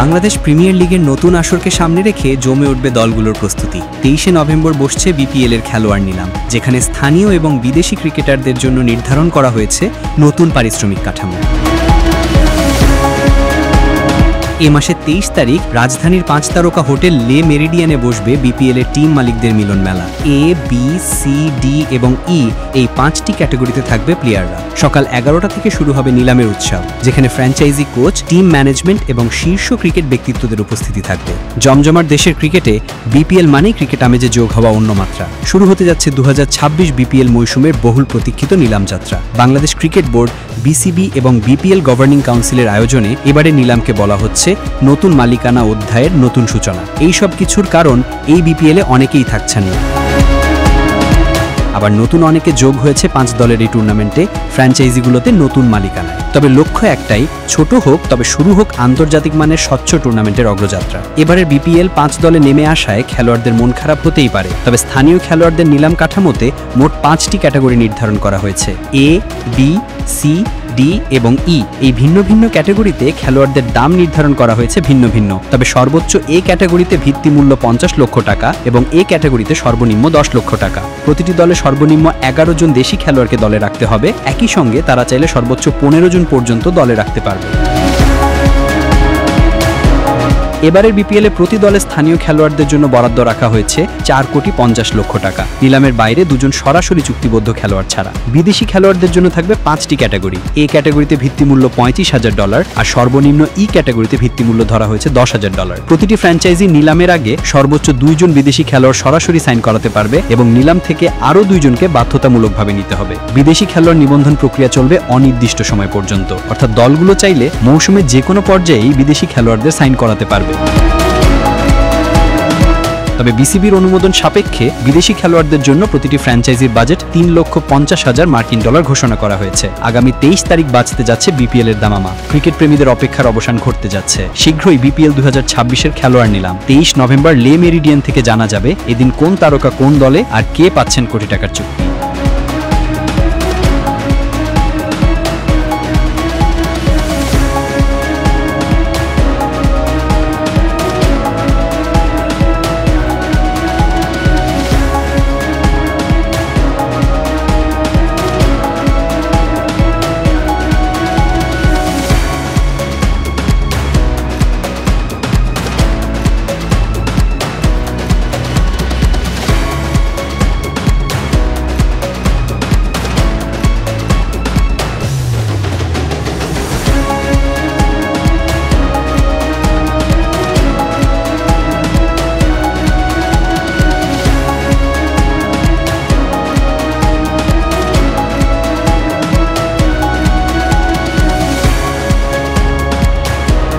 Bangladesh premier লিগের নতুন আসরকে সামনে রেখে জমে উঠবে দলগুলোর প্রস্তুতি। 23শে নভেম্বর বসছে বিপিএল এর খেলোয়াড় নিলাম, যেখানে স্থানীয় এবং বিদেশি ক্রিকেটারদের জন্য নির্ধারণ করা হয়েছে নতুন পারিশ্রমিক কাঠামো। এ মাসের 23 তারিখ রাজধানীর 5 তারকা হোটেল লে মেরিডিয়ানে বসবে বিপিএল এর টিম মালিকদের মিলন মেলা। এ, বি, সি, ডি এবং ই এই 5টি ক্যাটাগরিতে থাকবে প্লেয়াররা। সকাল 11টা থেকে শুরু হবে নিলামের উৎসব, যেখানে ফ্র্যাঞ্চাইজি কোচ, টিম ম্যানেজমেন্ট এবং শীর্ষ ক্রিকেট ব্যক্তিত্বদের উপস্থিতি থাকবে। জমজমার দেশের ক্রিকেটে বিপিএল মানেই ক্রিকেট আমেজে যোগ হওয়া অন্য মাত্রা। শুরু হতে যাচ্ছে 2026 বিপিএল মৌসুমের বহুল প্রতীক্ষিত নিলাম যাত্রা। বাংলাদেশ ক্রিকেট বোর্ড, বিসিবি এবং বিপিএল গভর্নিং কাউন্সিলের আয়োজনে এবারে নিলামকে বলা হচ্ছে নতুন মালিকানা অধ্যায়ের নতুন সূচনা। এই সব কিছুর কারণ এই বিপিএলে অনেকেই থাকছেন না, আবার নতুন অনেকে যোগ হয়েছে 5 দলের এই টুর্নামেন্টে, ফ্র্যাঞ্চাইজিগুলোতে নতুন মালিকানায়। তবে লক্ষ্য একটাই, ছোট হোক তবে শুরু হোক আন্তর্জাতিক মানের স্বচ্ছ টুর্নামেন্টের অগ্রযাত্রা। এবারের বিপিএল 5 দলে নেমে আসায় খেলোয়াড়দের মন খারাপ হতেই পারে, তবে স্থানীয় খেলোয়াড়দের নিলাম কাঠামোতে মোট 5টি ক্যাটাগরি নির্ধারণ করা হয়েছে। এ, বি, সি, ডি এবং ই এই ভিন্ন ভিন্ন ক্যাটাগরিতে খেলোয়াড়দের দাম নির্ধারণ করা হয়েছে ভিন্ন ভিন্ন। তবে সর্বোচ্চ এ ক্যাটাগরিতে ভিত্তিমূল্য 50 লক্ষ টাকা এবং এ ক্যাটাগরিতে সর্বনিম্ন 10 লক্ষ টাকা। প্রতিটি দলে সর্বনিম্ন 11 জন দেশি খেলোয়াড়কে দলে রাখতে হবে। একই সঙ্গে তারা চাইলে সর্বোচ্চ 15 জন পর্যন্ত দলে রাখতে পারবে। এবারের বিপিএলে প্রতি দলে স্থানীয় খেলোয়াড়দের জন্য বরাদ্দ রাখা হয়েছে 4,50,00,000 টাকা। নিলামের বাইরে 2 জন সরাসরি চুক্তিবদ্ধ খেলোয়াড় ছাড়া। বিদেশি খেলোয়াড়দের জন্য থাকবে 5টি ক্যাটাগরি। এ ক্যাটাগরিতে ভিত্তিমূল্য $35,000 আর সর্বনিম্ন ই ক্যাটাগরিতে ভিত্তিমূল্য ধরা হয়েছে $10,000। প্রতিটি ফ্র্যাঞ্চাইজি নিলামের আগে সর্বোচ্চ 2 জন বিদেশি খেলোয়াড় সরাসরি সাইন করাতে পারবে এবং নিলাম থেকে আরও 2 জনকে বাধ্যতামূলকভাবে নিতে হবে। বিদেশি খেলোয়াড় নিবন্ধন প্রক্রিয়া চলবে অনির্দিষ্ট সময় পর্যন্ত, অর্থাৎ দলগুলো চাইলে মৌসুমের যে কোনো পর্যায়েই বিদেশি খেলোয়াড়দের সাইন করাতে পারবে। তবে বিসিবির অনুমোদন সাপেক্ষে বিদেশি খেলোয়াড়দের জন্য প্রতিটি ফ্র্যাঞ্চাইজির বাজেট $3,50,000 ঘোষণা করা হয়েছে। আগামী 23 তারিখ বাজতে যাচ্ছে বিপিএল এর দামামা। ক্রিকেট প্রেমীদের অপেক্ষার অবসান ঘটতে যাচ্ছে। শীঘ্রই বিপিএল 2026-এর খেলোয়াড় নিলাম। 23 নভেম্বর লে মেরিডিয়ান থেকে জানা যাবে এদিন কোন তারকা কোন দলে আর কে পাচ্ছেন কোটি টাকার চুক্তি।